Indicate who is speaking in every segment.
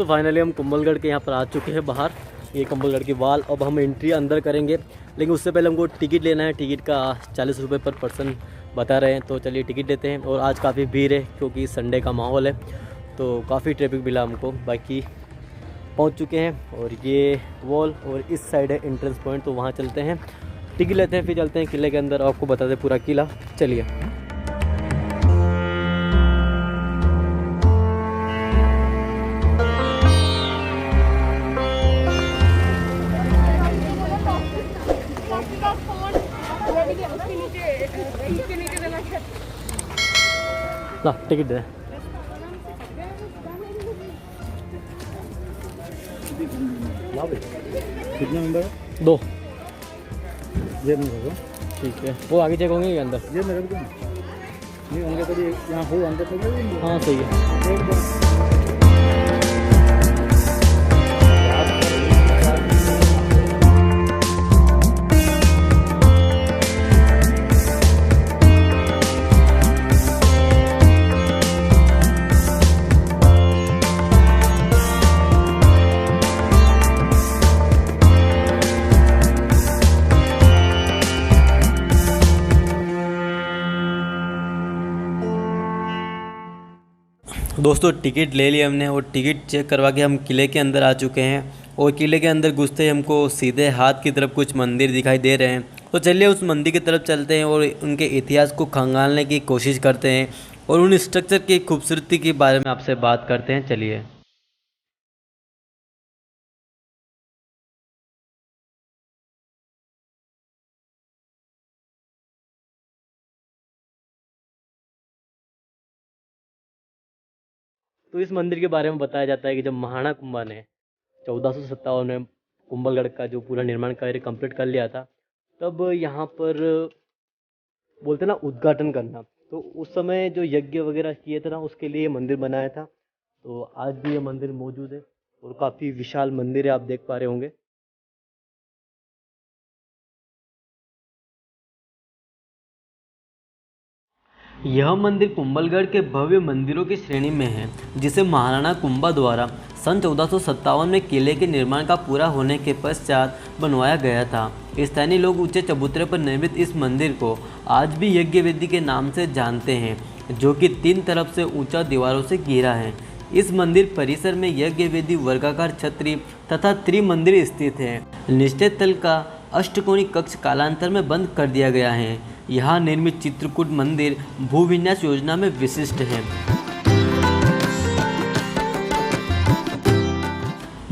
Speaker 1: दोस्तों फाइनली हम कुंभलगढ़ के यहाँ पर आ चुके हैं बाहर। ये कुंभलगढ़ की वाल। अब हम एंट्री अंदर करेंगे, लेकिन उससे पहले हमको टिकट लेना है। टिकट का 40 रुपये पर पर्सन बता रहे हैं, तो चलिए टिकट लेते हैं। और आज काफ़ी भीड़ है क्योंकि संडे का माहौल है, तो काफ़ी ट्रैफिक मिला हमको। बाकी पहुँच चुके हैं और ये वॉल और इस साइड है एंट्रेंस पॉइंट, तो वहाँ चलते हैं, टिकट लेते हैं, फिर चलते हैं किले के अंदर। आपको बता दें पूरा किला, चलिए। ला टिकट दे।
Speaker 2: कितने मेंबर?
Speaker 1: 2।
Speaker 2: ये नहीं होगा,
Speaker 1: ठीक है, वो आगे चेक होंगे ये अंदर।
Speaker 2: ये मेरे को नहीं होंगे तो यहाँ हो अंदर तो
Speaker 1: हाँ सही है। दोस्तों टिकट ले लिया हमने और टिकट चेक करवा के हम किले के अंदर आ चुके हैं। और किले के अंदर घुसते ही हमको सीधे हाथ की तरफ कुछ मंदिर दिखाई दे रहे हैं, तो चलिए उस मंदिर की तरफ चलते हैं और उनके इतिहास को खंगालने की कोशिश करते हैं और उन स्ट्रक्चर की खूबसूरती के बारे में आपसे बात करते हैं, चलिए। तो इस मंदिर के बारे में बताया जाता है कि जब महाराणा कुंभा ने 1457 में कुंभलगढ़ का जो पूरा निर्माण कार्य कंप्लीट कर लिया था, तब यहाँ पर बोलते ना उद्घाटन करना, तो उस समय जो यज्ञ वगैरह किए थे ना, उसके लिए ये मंदिर बनाया था। तो आज भी ये मंदिर मौजूद है और काफ़ी विशाल मंदिर है, आप देख पा रहे होंगे। यह मंदिर कुंभलगढ़ के भव्य मंदिरों की श्रेणी में है, जिसे महाराणा कुंभा द्वारा सन 1457 में किले के निर्माण का पूरा होने के पश्चात बनवाया गया था। स्थानीय लोग ऊंचे चबूतरे पर निर्मित इस मंदिर को आज भी यज्ञ वेदी के नाम से जानते हैं, जो कि 3 तरफ से ऊंचा दीवारों से घिरा है। इस मंदिर परिसर में यज्ञ वेदी, वर्गाकार छतरी तथा त्रिमंदिर स्थित है। निश्चित तल का अष्टकोणी कक्ष कालांतर में बंद कर दिया गया है। यहाँ निर्मित चित्रकूट मंदिर भूविन्यास योजना में विशिष्ट है।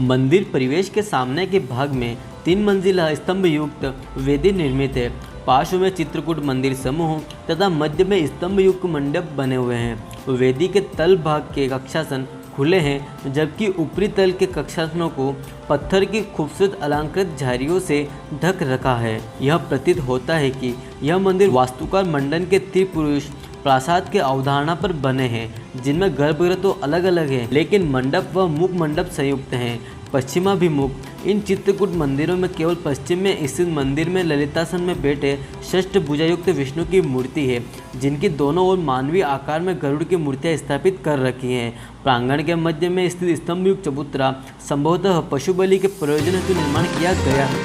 Speaker 1: मंदिर परिवेश के सामने के भाग में 3 मंजिला स्तंभ युक्त वेदी निर्मित है। पार्श्व में चित्रकूट मंदिर समूह तथा मध्य में स्तंभ युक्त मंडप बने हुए हैं। वेदी के तल भाग के कक्षासन खुले हैं, जबकि ऊपरी तल के कक्षासनों को पत्थर की खूबसूरत अलंकृत झारियों से ढक रखा है। यह प्रतीत होता है कि यह मंदिर वास्तुकार मंडन के त्रिपुरुष प्रासाद के अवधारणा पर बने हैं, जिनमें गर्भगृह तो अलग अलग है, लेकिन मंडप व मुख मंडप संयुक्त हैं। पश्चिमाभिमुख इन चित्रकूट मंदिरों में केवल पश्चिम में स्थित मंदिर में ललितासन में बैठे षष्ठ भुजायुक्त विष्णु की मूर्ति है, जिनकी दोनों ओर मानवीय आकार में गरुड़ की मूर्तियां स्थापित कर रखी हैं। प्रांगण के मध्य में स्थित स्तंभयुक्त चबूतरा संभवतः पशु बलि के प्रयोजन हेतु निर्माण किया गया है।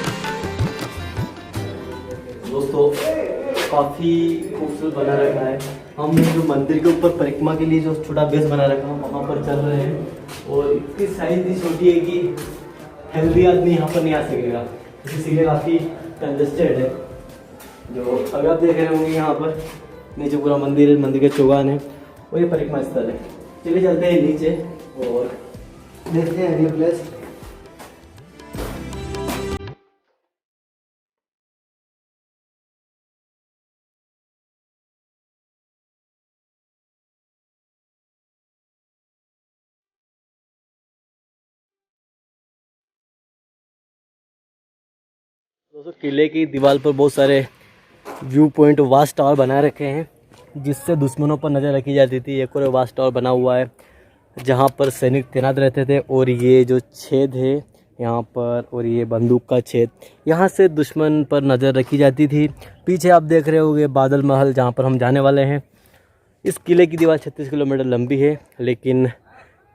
Speaker 1: दोस्तों काफ़ी खूबसूरत बना रखा है। हम जो मंदिर के ऊपर परिक्रमा के लिए जो छोटा बेस बना रखा है वहाँ पर चल रहे हैं, और इतनी साइज भी छोटी है कि हेल्दी आदमी यहाँ पर नहीं आ सकेगा, इसीलिए काफ़ी कंजस्टेड है। जो अगर आप देख रहे होंगे यहाँ पर नीचे पूरा मंदिर है, मंदिर के चौगान है और ये परिक्रमा स्थल है। चलिए चलते हैं नीचे और देखते हैं ये प्लेस। दोस्तों किले की दीवार पर बहुत सारे व्यू पॉइंट वाच टावर बना रखे हैं, जिससे दुश्मनों पर नज़र रखी जाती थी। एक और वाच टावर बना हुआ है जहाँ पर सैनिक तैनात रहते थे, और ये जो छेद है यहाँ पर, और ये बंदूक का छेद, यहाँ से दुश्मन पर नज़र रखी जाती थी। पीछे आप देख रहे होंगे बादल महल, जहाँ पर हम जाने वाले हैं। इस किले की दीवार 36 किलोमीटर लंबी है, लेकिन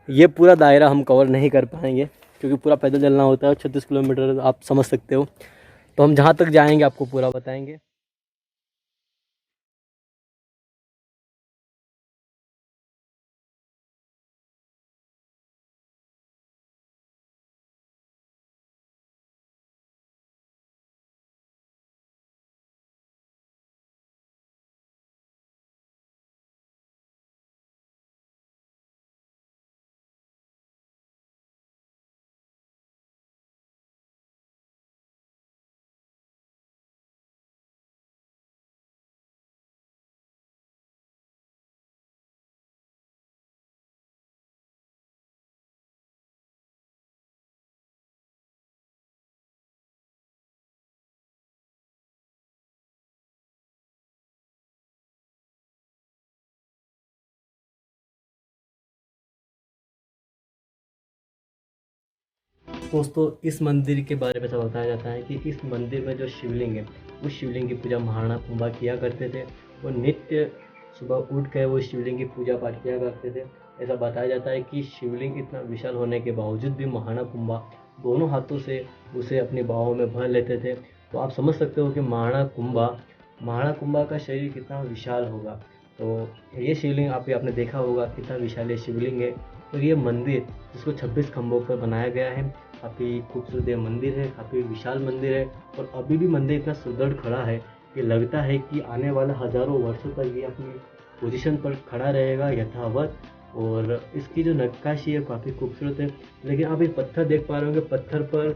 Speaker 1: ये पूरा दायरा हम कवर नहीं कर पाएंगे क्योंकि पूरा पैदल चलना होता है, 36 किलोमीटर आप समझ सकते हो। तो हम जहाँ तक जाएंगे आपको पूरा बताएंगे। दोस्तों इस मंदिर के बारे में सब बताया जाता है कि इस मंदिर में जो शिवलिंग है उस शिवलिंग की पूजा महाराणा कुंभा किया करते थे। वो नित्य सुबह उठ कर वो शिवलिंग की पूजा पाठ किया करते थे। ऐसा बताया जाता है कि शिवलिंग इतना विशाल होने के बावजूद भी महाराणा कुंभा दोनों हाथों से उसे अपनी बाहों में भर लेते थे। तो आप समझ सकते हो कि महाराणा कुंभा का शरीर कितना विशाल होगा। तो ये शिवलिंग आपने देखा होगा कितना विशाल ये शिवलिंग है। और ये मंदिर जिसको 26 खंभों पर बनाया गया है, काफ़ी खूबसूरत ये मंदिर है, काफ़ी विशाल मंदिर है। और अभी भी मंदिर इतना सुदृढ़ खड़ा है कि लगता है कि आने वाले हज़ारों वर्षों तक ये अपनी पोजीशन पर खड़ा रहेगा यथावत। और इसकी जो नक्काशी है काफ़ी खूबसूरत है। लेकिन आप ये पत्थर देख पा रहे होंगे, पत्थर पर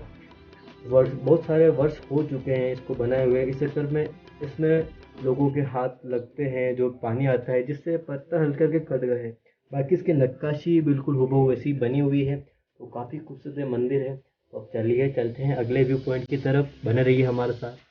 Speaker 1: बहुत सारे वर्ष हो चुके हैं इसको बनाए हुए। इस चक्कर में इसमें लोगों के हाथ लगते हैं, जो पानी आता है जिससे पत्थर हल्के हल्के कट गए हैं। बाकी इसकी नक्काशी बिल्कुल हूबहू वैसी बनी हुई है। तो काफ़ी खूबसूरत मंदिर है। तो अब चलिए चलते हैं अगले व्यू पॉइंट की तरफ, बने रहिए हमारे साथ।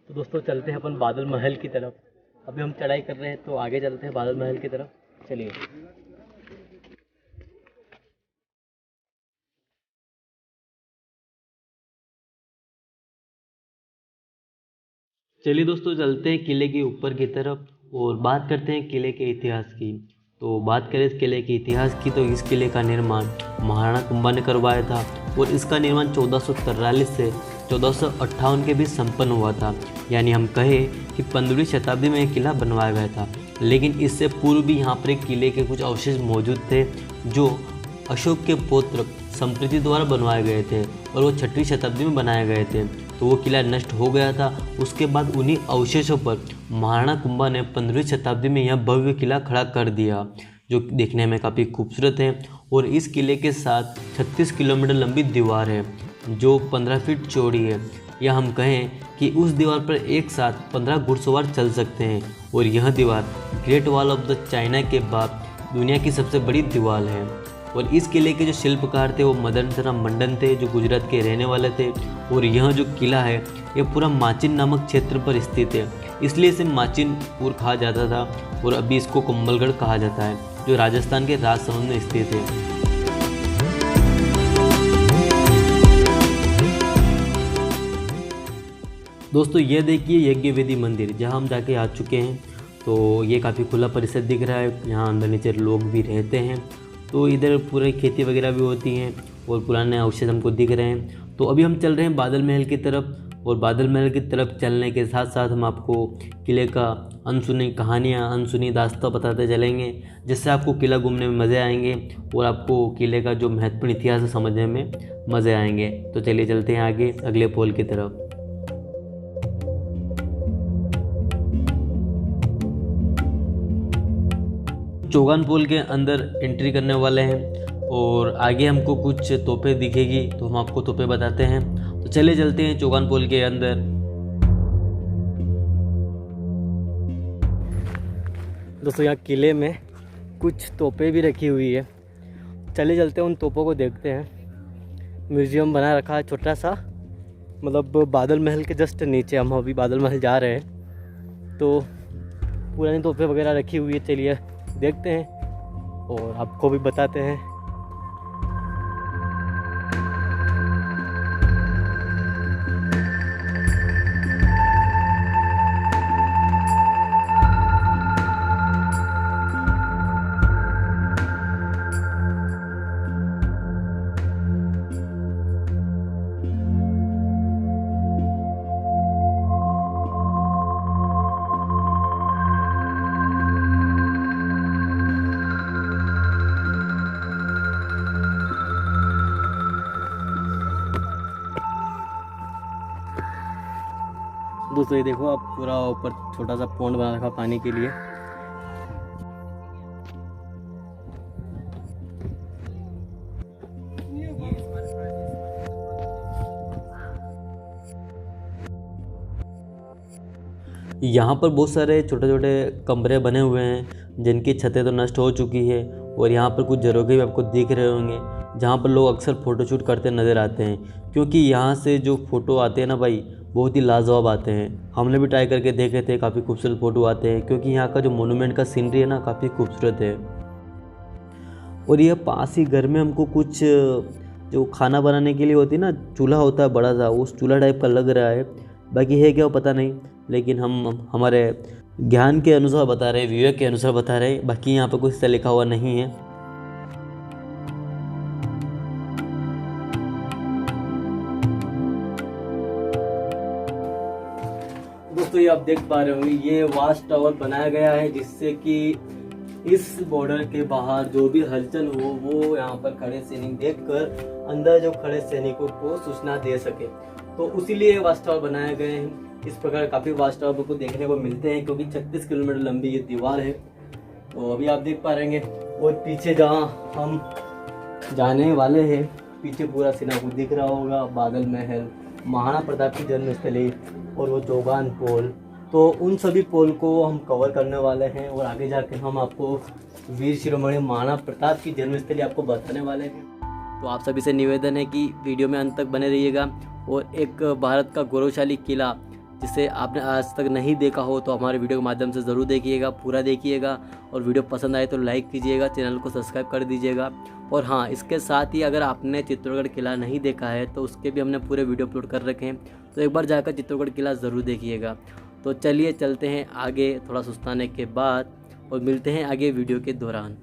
Speaker 1: तो दोस्तों चलते हैं अपन बादल महल की तरफ। अभी हम चढ़ाई कर रहे हैं तो आगे चलते हैं बादल महल की तरफ, चलिए। चलिए दोस्तों चलते हैं किले के ऊपर की तरफ और बात करते हैं किले के इतिहास की। तो बात करें इस किले के इतिहास की तो इस किले का निर्माण महाराणा कुंभा ने करवाया था और इसका निर्माण 1443 से 1458 के बीच संपन्न हुआ था। यानी हम कहें कि 15वीं शताब्दी में यह किला बनवाया गया था। लेकिन इससे पूर्व भी यहाँ पर एक किले के कुछ अवशेष मौजूद थे जो अशोक के पौत्र संप्रीति द्वारा बनवाए गए थे और वो 6वीं शताब्दी में बनाए गए थे। तो वो किला नष्ट हो गया था। उसके बाद उन्हीं अवशेषों पर महाराणा कुंभा ने 15वीं शताब्दी में यह भव्य किला खड़ा कर दिया जो देखने में काफ़ी खूबसूरत है। और इस किले के साथ 36 किलोमीटर लंबी दीवार है जो 15 फीट चौड़ी है। या हम कहें कि उस दीवार पर एक साथ 15 घुड़सवार चल सकते हैं। और यह दीवार great wall of the China के बाद दुनिया की सबसे बड़ी दीवार है। और इस किले के जो शिल्पकार थे वो मदन मंडन थे जो गुजरात के रहने वाले थे। और यह जो किला है ये पूरा माचिन नामक क्षेत्र पर स्थित है, इसलिए इसे माचिनपुर कहा जाता था। और अभी इसको कुंभलगढ़ कहा जाता है जो राजस्थान के राजसमंद में स्थित है। दोस्तों ये देखिए यज्ञवेदी मंदिर जहाँ हम जाके आ चुके हैं। तो ये काफ़ी खुला परिसर दिख रहा है, यहाँ अंदर नीचे लोग भी रहते हैं। तो इधर पूरी खेती वगैरह भी होती हैं और पुराने अवशेष हमको दिख रहे हैं। तो अभी हम चल रहे हैं बादल महल की तरफ। और बादल महल की तरफ चलने के साथ साथ हम आपको किले का अनसुनी कहानियाँ, अनसुनी दास्तां बताते चलेंगे, जिससे आपको किला घूमने में मज़े आएंगे और आपको किले का जो महत्वपूर्ण इतिहास है समझने में मज़े आएंगे। तो चलिए चलते हैं आगे अगले पोल की तरफ। चौगान पोल के अंदर एंट्री करने वाले हैं और आगे हमको कुछ तोपें दिखेगी, तो हम आपको तोपें बताते हैं। तो चलिए चलते हैं चौगान पोल के अंदर।
Speaker 2: दोस्तों यहाँ किले में कुछ तोपें भी रखी हुई है, चलिए चलते हैं उन तोपों को देखते हैं। म्यूज़ियम बना रखा है छोटा सा, मतलब बादल महल के जस्ट नीचे। हम अभी बादल महल जा रहे हैं, तो पुरानी तोपें वगैरह रखी हुई है, चलिए देखते हैं और आपको भी बताते हैं। दोस्तों ये देखो, आप पूरा ऊपर छोटा सा पॉन्ड बना रखा पानी के लिए।
Speaker 1: यहाँ पर बहुत सारे छोटे छोटे कमरे बने हुए हैं जिनकी छतें तो नष्ट हो चुकी है, और यहाँ पर कुछ झरोखे भी आपको दिख रहे होंगे जहाँ पर लोग अक्सर फ़ोटोशूट करते नज़र आते हैं, क्योंकि यहाँ से जो फ़ोटो आते हैं ना भाई, बहुत ही लाजवाब आते हैं। हमने भी ट्राई करके देखे थे, काफ़ी खूबसूरत फ़ोटो आते हैं, क्योंकि यहाँ का जो मोनूमेंट का सीनरी है ना, काफ़ी खूबसूरत है। और यह पास ही घर में हमको कुछ जो खाना बनाने के लिए होती है ना, चूल्हा होता है बड़ा सा, उस चूल्हा टाइप का लग रहा है। बाकी है क्या वो पता नहीं, लेकिन हम हमारे ज्ञान के अनुसार बता रहे हैं, विवेक के अनुसार बता रहे हैं, बाकी यहाँ पर कुछ ऐसा लिखा हुआ नहीं है।
Speaker 2: दोस्तों ये आप देख पा रहे होंगे, ये वाच टावर बनाया गया है जिससे कि इस बॉर्डर के बाहर जो भी हलचल हो वो यहाँ पर खड़े सैनिक देखकर अंदर जो खड़े सैनिकों को सूचना दे सके, तो उसीलिए वाच टावर बनाए गए हैं। इस प्रकार काफ़ी वाच टावर को देखने को मिलते हैं, क्योंकि 36 किलोमीटर लंबी ये दीवार है। तो अभी आप देख पा रहे हैं, और पीछे जहाँ हम जाने वाले हैं, पीछे पूरा सीन आपको दिख रहा होगा, बादल महल, महाराणा प्रताप की जन्मस्थली और वो चौगान पोल। तो उन सभी पोल को हम कवर करने वाले हैं, और आगे जाके हम आपको वीर शिरोमणि महाराणा प्रताप की जन्मस्थली आपको बताने वाले हैं। तो आप सभी से निवेदन है कि वीडियो में अंत तक बने रहिएगा, और एक भारत का गौरवशाली किला जिसे आपने आज तक नहीं देखा हो तो हमारे वीडियो के माध्यम से ज़रूर देखिएगा, पूरा देखिएगा, और वीडियो पसंद आए तो लाइक कीजिएगा, चैनल को सब्सक्राइब कर दीजिएगा। और हाँ, इसके साथ ही अगर आपने चित्तौड़गढ़ किला नहीं देखा है तो उसके भी हमने पूरे वीडियो अपलोड कर रखे हैं, तो एक बार जाकर चित्तौड़गढ़ किला ज़रूर देखिएगा। तो चलिए चलते हैं आगे थोड़ा सुस्ताने के बाद, और मिलते हैं आगे वीडियो के दौरान।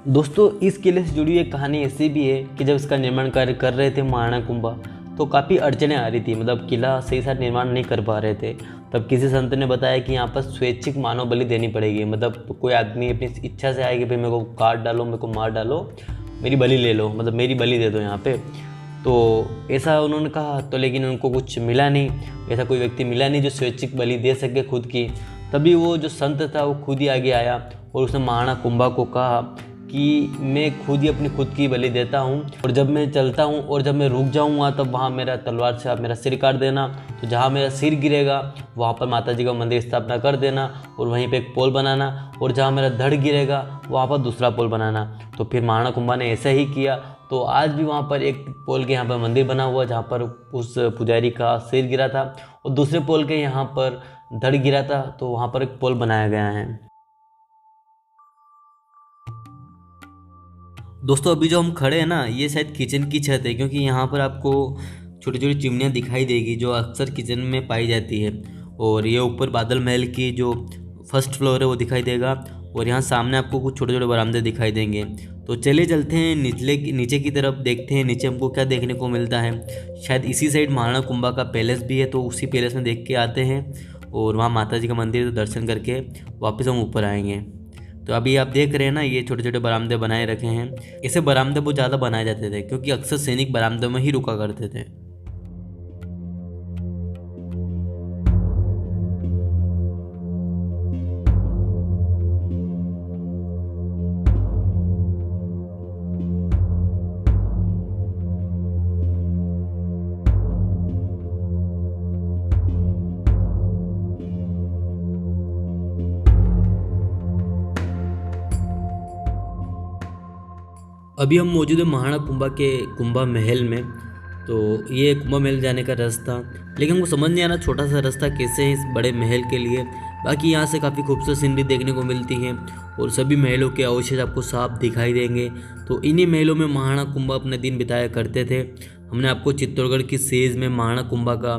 Speaker 1: दोस्तों इस किले से जुड़ी एक कहानी ऐसी भी है कि जब इसका निर्माण कार्य कर रहे थे महाराणा कुंभा, तो काफ़ी अड़चनें आ रही थी, मतलब किला सही साथ निर्माण नहीं कर पा रहे थे। तब किसी संत ने बताया कि यहाँ पर स्वैच्छिक मानव बलि देनी पड़ेगी, मतलब कोई आदमी अपनी इच्छा से आए कि भाई मेरे को काट डालो, मेरे को मार डालो, मेरी बलि ले लो, मतलब मेरी बलि दे दो यहाँ पे। तो ऐसा उन्होंने कहा, तो लेकिन उनको कुछ मिला नहीं, ऐसा कोई व्यक्ति मिला नहीं जो स्वैच्छिक बलि दे सके खुद की। तभी वो जो संत था वो खुद ही आगे आया और उसने महाराणा कुंभा को कहा कि मैं खुद ही अपनी खुद की बलि देता हूँ, और जब मैं चलता हूँ और जब मैं रुक जाऊँगा तब वहाँ मेरा तलवार से आप मेरा सिर काट देना। तो जहाँ मेरा सिर गिरेगा वहाँ पर माता जी का मंदिर स्थापना कर देना, और वहीं पे एक पोल बनाना, और जहाँ मेरा धड़ गिरेगा वहाँ पर दूसरा पोल बनाना। तो फिर महाराणा कुंभा ने ऐसा ही किया। तो आज भी वहाँ पर एक पोल के यहाँ पर मंदिर बना हुआ जहाँ पर उस पुजारी का सिर गिरा था, और दूसरे पोल के यहाँ पर धड़ गिरा था, तो वहाँ पर एक पोल बनाया गया है। दोस्तों अभी जो हम खड़े हैं ना, ये शायद किचन की छत है, क्योंकि यहाँ पर आपको छोटी छोटी चिमनियाँ दिखाई देगी जो अक्सर किचन में पाई जाती है। और ये ऊपर बादल महल की जो फर्स्ट फ्लोर है वो दिखाई देगा, और यहाँ सामने आपको कुछ छोटे छोटे बरामदे दिखाई देंगे। तो चले चलते हैं नीचे की तरफ, देखते हैं नीचे हमको क्या देखने को मिलता है। शायद इसी साइड महाराणा कुंभा का पैलेस भी है, तो उसी पैलेस में देख के आते हैं और वहाँ माता जी का मंदिर तो दर्शन करके वापस हम ऊपर आएंगे। तो अभी आप देख रहे हैं ना, ये छोटे छोटे बरामदे बनाए रखे हैं। ऐसे बरामदे बहुत ज़्यादा बनाए जाते थे क्योंकि अक्सर सैनिक बरामदे में ही रुका करते थे। अभी हम मौजूद है महाराणा कुंभा के कुंभा महल में। तो ये कुंभा महल जाने का रास्ता, लेकिन हमको समझ नहीं आ रहा छोटा सा रास्ता कैसे है इस बड़े महल के लिए। बाकी यहाँ से काफ़ी खूबसूरत सीनरी देखने को मिलती है और सभी महलों के अवशेष आपको साफ दिखाई देंगे। तो इन्हीं महलों में महाराणा कुंभा अपने दिन बिताया करते थे। हमने आपको चित्तौड़गढ़ की सेज में महाराणा कुंभा का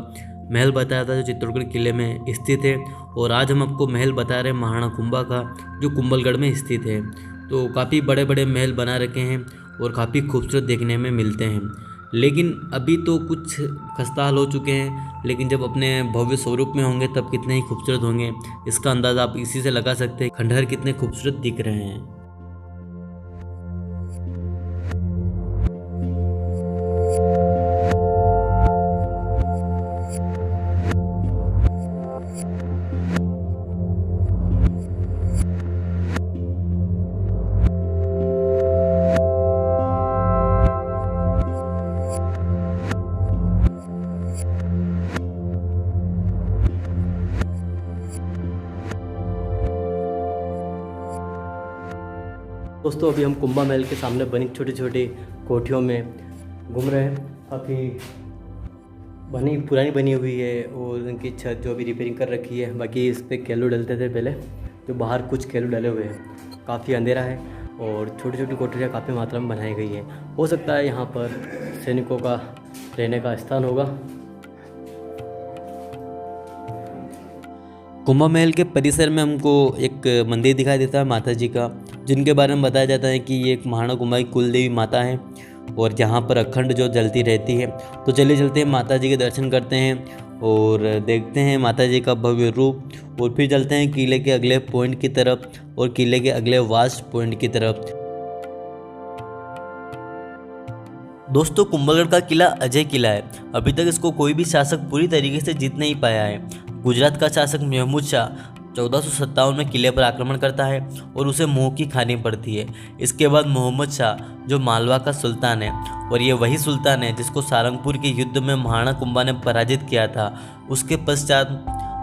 Speaker 1: महल बताया था जो चित्तौड़गढ़ किले में स्थित है, और आज हम आपको महल बता रहे हैं महाराणा कुंभा का जो कुंभलगढ़ में स्थित है। तो काफ़ी बड़े बड़े महल बना रखे हैं और काफ़ी खूबसूरत देखने में मिलते हैं। लेकिन अभी तो कुछ खस्ताहाल हो चुके हैं, लेकिन जब अपने भव्य स्वरूप में होंगे तब कितने ही खूबसूरत होंगे, इसका अंदाज़ा आप इसी से लगा सकते हैं। खंडहर कितने खूबसूरत दिख रहे हैं।
Speaker 2: दोस्तों अभी हम कुंभा महल के सामने बनी छोटी छोटी कोठियों में घूम रहे हैं। काफ़ी पुरानी बनी हुई है और उनकी छत जो अभी रिपेयरिंग कर रखी है। बाकी इस पर केलू डलते थे पहले, तो बाहर कुछ केलू डले हुए हैं। काफ़ी अंधेरा है और छोटी छोटी कोठरियाँ काफ़ी मात्रा में बनाई गई हैं। हो सकता है यहाँ पर सैनिकों का रहने का स्थान होगा।
Speaker 1: कुंभा महल के परिसर में हमको एक मंदिर दिखाई देता है माता जी का, जिनके बारे में बताया जाता है कि ये एक महाराणा कुंभा की कुल देवी माता है और जहाँ पर अखंड जो जलती रहती है। तो चले चलते हैं माता जी के दर्शन करते हैं और देखते हैं माता जी का भव्य रूप, और फिर चलते हैं किले के अगले पॉइंट की तरफ और किले के अगले वास्ट पॉइंट की तरफ। दोस्तों कुंभलगढ़ का किला अजय किला है। अभी तक इसको कोई भी शासक पूरी तरीके से जीत नहीं पाया है। गुजरात का शासक महमूद शाह 1457 में किले पर आक्रमण करता है और उसे मुंह की खानी पड़ती है। इसके बाद मोहम्मद शाह जो मालवा का सुल्तान है, और ये वही सुल्तान है जिसको सारंगपुर के युद्ध में महाराणा कुंभा ने पराजित किया था। उसके पश्चात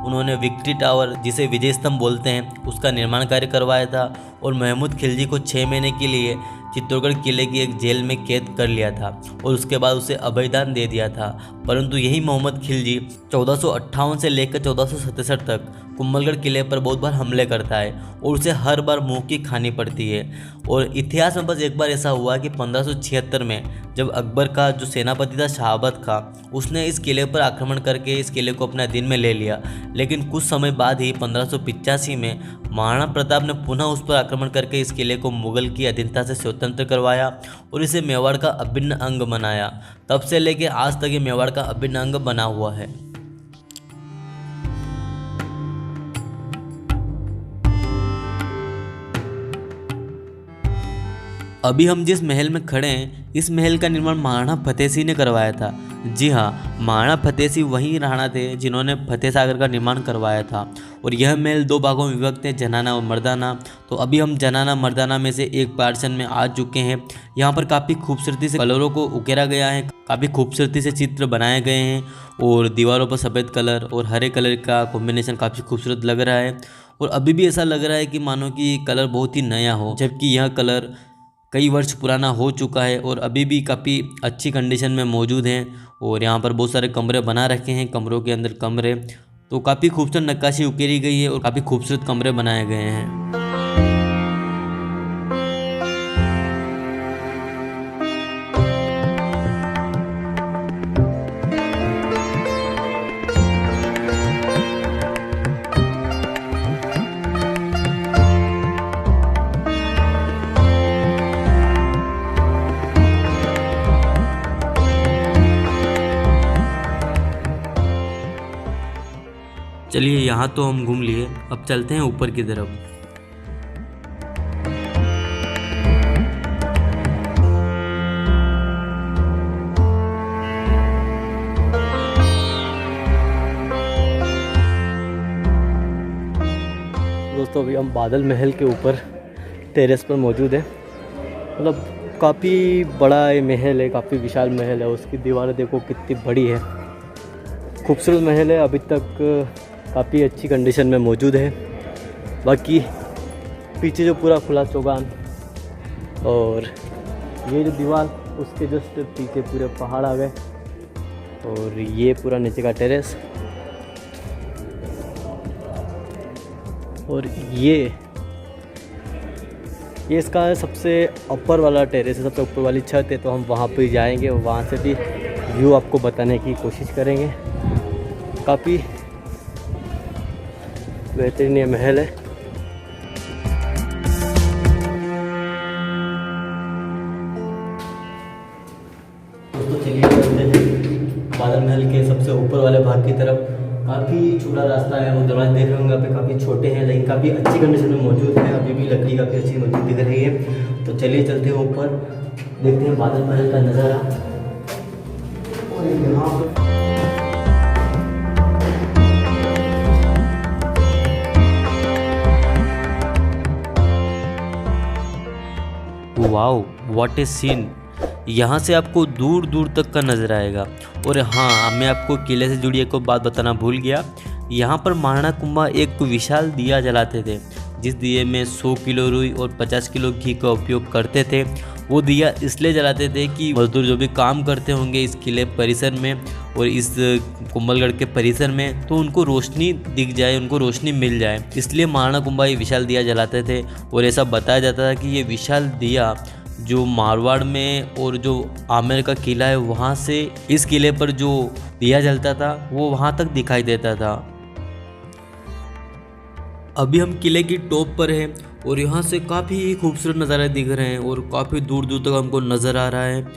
Speaker 1: उन्होंने विक्ट्री टावर, जिसे विजय स्तंभ बोलते हैं, उसका निर्माण कार्य करवाया था और महमूद खिलजी को 6 महीने के लिए चित्तौड़गढ़ किले की एक जेल में कैद कर लिया था और उसके बाद उसे अभयदान दे दिया था। परंतु यही मोहम्मद खिलजी 1458 से लेकर 1467 तक कुंभलगढ़ किले पर बहुत बार हमले करता है और उसे हर बार मुंह की खानी पड़ती है। और इतिहास में बस एक बार ऐसा हुआ कि 1576 में जब अकबर का जो सेनापति था शहाबत खां, उसने इस किले पर आक्रमण करके इस किले को अपने अधीन में ले लिया। लेकिन कुछ समय बाद ही 1585 में महाराणा प्रताप ने पुनः उस पर आक्रमण करके इस किले को मुगल की अधीनता से स्वतंत्र करवाया और इसे मेवाड़ का अभिन्न अंग बनाया। तब से लेकर आज तक ये मेवाड़ का अभिन्न अंग बना हुआ है। अभी हम जिस महल में खड़े हैं, इस महल का निर्माण महाराणा फतेह सिंह ने करवाया था। जी हाँ, महाराणा फतेह सिंह वही राणा थे जिन्होंने फतेह सागर का निर्माण करवाया था। और यह महल 2 भागों में विभक्त है, जनाना और मर्दाना। तो अभी हम जनाना मर्दाना में से एक पार्टीशन में आ चुके हैं। यहाँ पर काफ़ी खूबसूरती से कलरों को उकेरा गया है, काफ़ी खूबसूरती से चित्र बनाए गए हैं और दीवारों पर सफ़ेद कलर और हरे कलर का कॉम्बिनेशन काफ़ी खूबसूरत लग रहा है। और अभी भी ऐसा लग रहा है कि मानो कि कलर बहुत ही नया हो, जबकि यह कलर कई वर्ष पुराना हो चुका है और अभी भी काफ़ी अच्छी कंडीशन में मौजूद हैं। और यहाँ पर बहुत सारे कमरे बना रखे हैं, कमरों के अंदर कमरे। तो काफ़ी खूबसूरत नक्काशी उकेरी गई है और काफ़ी खूबसूरत कमरे बनाए गए हैं। चलिए यहाँ तो हम घूम लिए, अब चलते हैं ऊपर की तरफ।
Speaker 2: दोस्तों अभी हम बादल महल के ऊपर टेरेस पर मौजूद है। मतलब काफ़ी बड़ा ये महल है, काफ़ी विशाल महल है। उसकी दीवारें देखो कितनी बड़ी है, खूबसूरत महल है। अभी तक काफ़ी अच्छी कंडीशन में मौजूद है। बाकी पीछे जो पूरा खुला चौगान और ये जो दीवार, उसके जस्ट पीछे पूरे पहाड़ आ गए और ये पूरा नीचे का टेरेस। और ये इसका सबसे ऊपर वाला टेरेस है, सबसे ऊपर वाली छत है। तो हम वहाँ पे जाएंगे और वहाँ से भी व्यू आपको बताने की कोशिश करेंगे। काफ़ी बेहतरीन ये महल है। दोस्तों चलिए चलते हैं बादल महल के सबसे ऊपर वाले भाग की तरफ। काफ़ी छोटा रास्ता है, वो दरवाजे देख रहे होंगे यहाँ पे काफ़ी छोटे हैं, लेकिन काफ़ी अच्छी कंडीशन में मौजूद है। अभी भी लकड़ी काफ़ी अच्छी मौजूद दिख रही है। तो चलिए चलते हैं ऊपर, देखते हैं बादल महल का नज़ारा। और यहाँ पर
Speaker 1: वाओ, व्हाट ए सीन। यहाँ से आपको दूर दूर तक का नज़र आएगा। और हाँ, मैं आपको किले से जुड़ी एक बात बताना भूल गया। यहाँ पर महाराणा कुंभा एक विशाल दिया जलाते थे, जिस दिए में 100 किलो रुई और 50 किलो घी का उपयोग करते थे। वो दिया इसलिए जलाते थे कि मजदूर जो भी काम करते होंगे इस किले परिसर में और इस कुंभलगढ़ के परिसर में, तो उनको रोशनी दिख जाए, उनको रोशनी मिल जाए। इसलिए महाराणा कुंभा ये विशाल दिया जलाते थे। और ऐसा बताया जाता था कि ये विशाल दिया जो मारवाड़ में और जो आमेर का किला है वहाँ से इस किले पर जो दिया जलता था वो वहाँ तक दिखाई देता था। अभी हम किले की टॉप पर हैं और यहाँ से काफ़ी खूबसूरत नज़ारे दिख रहे हैं और काफ़ी दूर दूर तक हमको नज़र आ रहा है।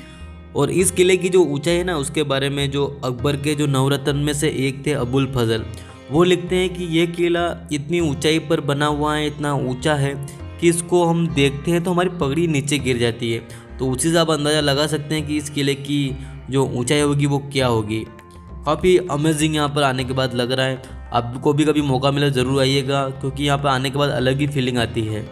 Speaker 1: और इस किले की जो ऊंचाई है ना, उसके बारे में जो अकबर के जो नवरत्न में से एक थे अबुल फजल, वो लिखते हैं कि ये किला इतनी ऊंचाई पर बना हुआ है, इतना ऊंचा है कि इसको हम देखते हैं तो हमारी पगड़ी नीचे गिर जाती है। तो उसी से आप अंदाज़ा लगा सकते हैं कि इस किले की जो ऊंचाई होगी वो क्या होगी। काफ़ी अमेजिंग यहाँ पर आने के बाद लग रहा है। आपको भी कभी मौका मिले ज़रूर आइएगा, क्योंकि यहाँ पर आने के बाद अलग ही फीलिंग आती है।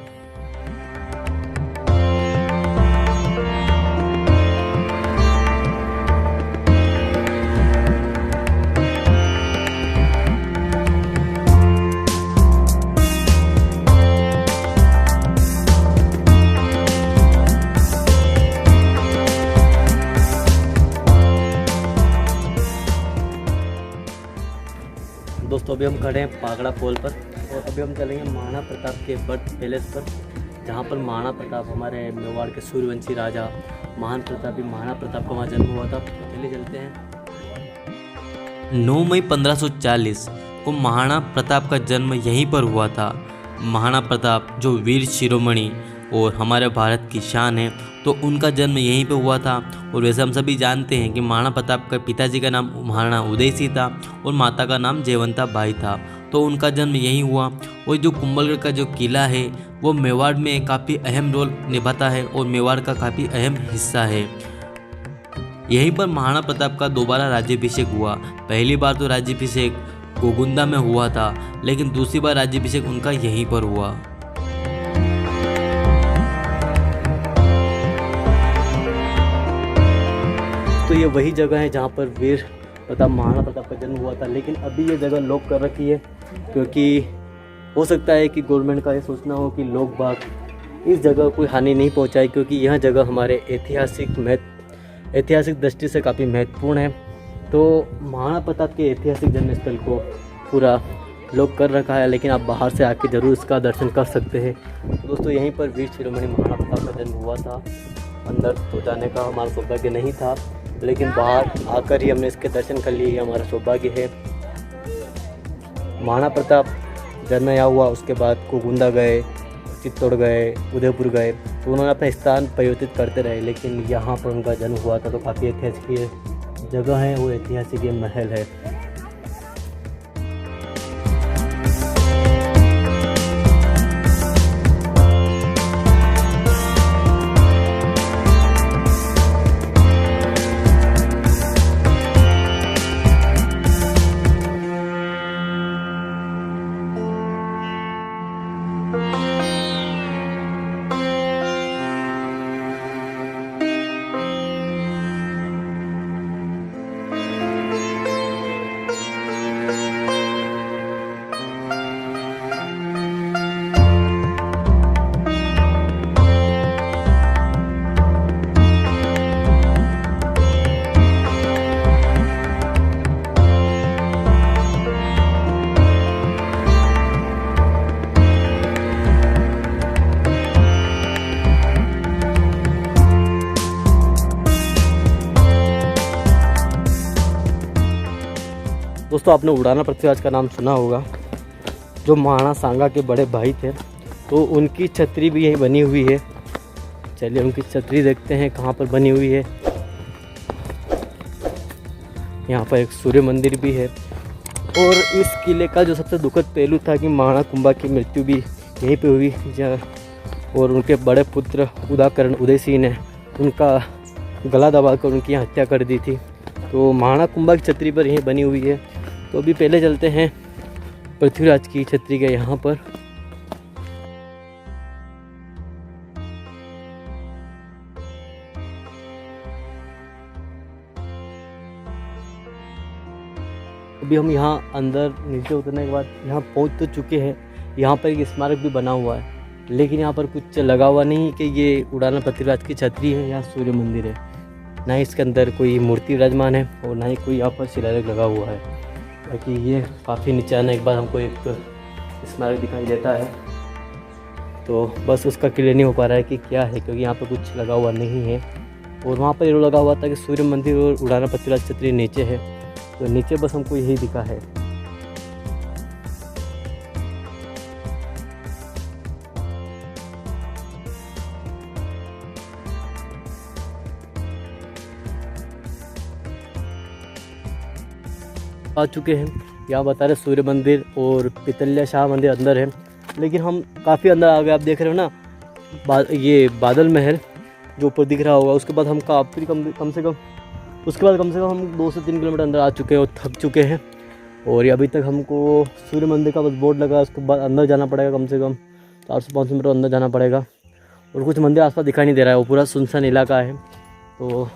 Speaker 2: दोस्तों अभी हम खड़े हैं पागड़ा पोल पर और अभी हम चलेंगे महाराणा प्रताप के बर्थ पैलेस पर, जहाँ पर महाराणा प्रताप हमारे मेवाड़ के सूर्यवंशी राजा महान प्रतापी महाराणा प्रताप का वहाँ जन्म हुआ था। चलिए चलते हैं।
Speaker 1: 9 मई 1540 को महाराणा प्रताप का जन्म यहीं पर हुआ था। महाराणा प्रताप जो वीर शिरोमणि और हमारे भारत की शान है, तो उनका जन्म यहीं पे हुआ था। और वैसे हम सभी जानते हैं कि महाराणा प्रताप का पिताजी का नाम महाराणा उदय सिंह था और माता का नाम जयवंता बाई था, तो उनका जन्म यहीं हुआ। और जो कुंभलगढ़ का जो किला है वो मेवाड़ में काफ़ी अहम रोल निभाता है और मेवाड़ का काफ़ी अहम हिस्सा है। यहीं पर महाराणा प्रताप का दोबारा राज्याभिषेक हुआ। पहली बार तो राज्याभिषेक गोगुंदा में हुआ था, लेकिन दूसरी बार राज्याभिषेक उनका यहीं पर हुआ।
Speaker 2: तो ये वही जगह है जहाँ पर वीर प्रताप महाराणा प्रताप का जन्म हुआ था, लेकिन अभी ये जगह लॉक कर रखी है, क्योंकि हो सकता है कि गवर्नमेंट का ये सोचना हो कि लोग बाग इस जगह कोई हानि नहीं पहुँचाए, क्योंकि यह जगह हमारे ऐतिहासिक दृष्टि से काफ़ी महत्वपूर्ण है। तो महाराणा प्रताप के ऐतिहासिक जन्म स्थल को पूरा लॉक कर रखा है, लेकिन आप बाहर से आके ज़रूर इसका दर्शन कर सकते हैं। तो दोस्तों यहीं पर वीर शिरोमणि महाराणा प्रताप का जन्म हुआ था। अंदर तो जाने का हमारा सौभाग्य नहीं था, लेकिन बाहर आकर ही हमने इसके दर्शन कर लिए, हमारा सौभाग्य है। महाराणा प्रताप जन्म यहाँ हुआ, उसके बाद गोगुंदा गए, चित्तौड़ गए, उदयपुर गए, तो उन्होंने अपना स्थान परिवर्तित करते रहे, लेकिन यहाँ पर उनका जन्म हुआ था। तो काफ़ी ऐतिहासिक जगह है, वो ऐतिहासिक महल है। दोस्तों आपने उड़ाना पृथ्वीराज का नाम सुना होगा, जो महाराणा सांगा के बड़े भाई थे, तो उनकी छतरी भी यहीं बनी हुई है। चलिए उनकी छतरी देखते हैं कहाँ पर बनी हुई है। यहाँ पर एक सूर्य मंदिर भी है। और इस किले का जो सबसे दुखद पहलू था कि महाराणा कुंभा की मृत्यु भी यहीं पे हुई, और उनके बड़े पुत्र उदाकरण उदय सिंह ने उनका गला दबाकर उनकी हत्या कर दी थी। तो महाराणा कुंभा की छतरी पर यहीं बनी हुई है। तो अभी पहले चलते हैं पृथ्वीराज की छतरी के यहाँ पर। अभी हम यहाँ अंदर नीचे उतरने के बाद यहाँ पहुँच तो चुके हैं। यहाँ पर एक स्मारक भी बना हुआ है, लेकिन यहाँ पर कुछ लगा हुआ नहीं कि ये उड़ाना पृथ्वीराज की छतरी है या सूर्य मंदिर है। ना ही इसके अंदर कोई मूर्ति विराजमान है और ना ही कोई यहाँ पर शिलालेख लगा हुआ है। ताकि ये काफ़ी नीचे आने के बाद हमको एक स्मारक दिखाई देता है, तो बस उसका क्लियर नहीं हो पा रहा है कि क्या है, क्योंकि यहाँ पर कुछ लगा हुआ नहीं है। और वहाँ पर ये लगा हुआ था कि सूर्य मंदिर और उड़ाना पृथ्वीराज छतरी नीचे है, तो नीचे बस हमको यही दिखा है। आ चुके हैं, यहाँ बता रहे सूर्य मंदिर और पितल्या शाह मंदिर अंदर है, लेकिन हम काफ़ी अंदर आ गए। आप देख रहे हो ना, ये बादल महल जो ऊपर दिख रहा होगा, उसके बाद हम काफ़ी कम से कम हम 2 से 3 किलोमीटर अंदर आ चुके हैं और थक चुके हैं। और अभी तक हमको सूर्य मंदिर का बस बोर्ड लगा, उसके बाद अंदर जाना पड़ेगा, कम से कम 400-500 मीटर अंदर जाना पड़ेगा। और कुछ मंदिर आसपास दिखाई नहीं दे रहा है, वो पूरा सुनसान इलाका है। तो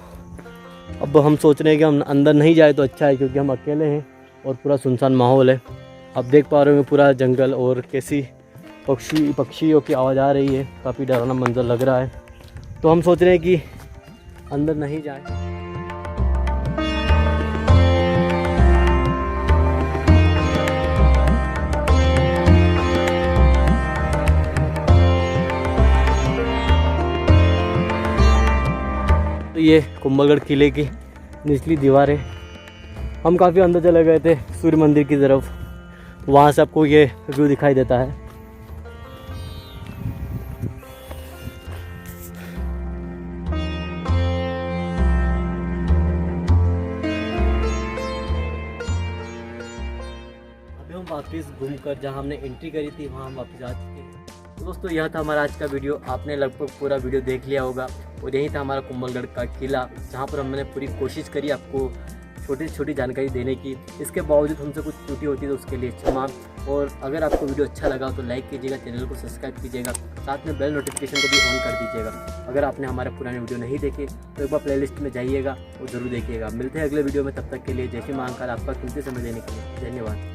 Speaker 2: अब हम सोच रहे हैं कि हम अंदर नहीं जाए तो अच्छा है, क्योंकि हम अकेले हैं और पूरा सुनसान माहौल है। आप देख पा रहे हो पूरा जंगल और कैसी पक्षियों की आवाज़ आ रही है, काफ़ी डरावना मंजर लग रहा है। तो हम सोच रहे हैं कि अंदर नहीं जाएं। तो ये कुंभलगढ़ किले की निचली दीवार है। हम काफ़ी अंदर चले गए थे सूर्य मंदिर की तरफ, वहाँ से आपको ये व्यू दिखाई देता है। अभी हम वापस घूमकर जहाँ हमने एंट्री करी थी वहाँ हम वापस आ चुके हैं। तो दोस्तों यह था हमारा आज का वीडियो। आपने लगभग पूरा वीडियो देख लिया होगा, और यही था हमारा कुंभलगढ़ का किला, जहाँ पर हमने पूरी कोशिश करी आपको छोटी छोटी जानकारी देने की। इसके बावजूद हमसे कुछ त्रुटि होती है तो उसके लिए क्षमा। और अगर आपको वीडियो अच्छा लगा तो लाइक कीजिएगा, चैनल को सब्सक्राइब कीजिएगा, साथ में बेल नोटिफिकेशन को भी ऑन कर दीजिएगा। अगर आपने हमारे पुराने वीडियो नहीं देखे तो एक बार प्लेलिस्ट में जाइएगा और ज़रूर देखिएगा। मिलते हैं अगले वीडियो में, तब तक के लिए जय श्री महाकाल। आपका कीमती समय देने के लिए धन्यवाद।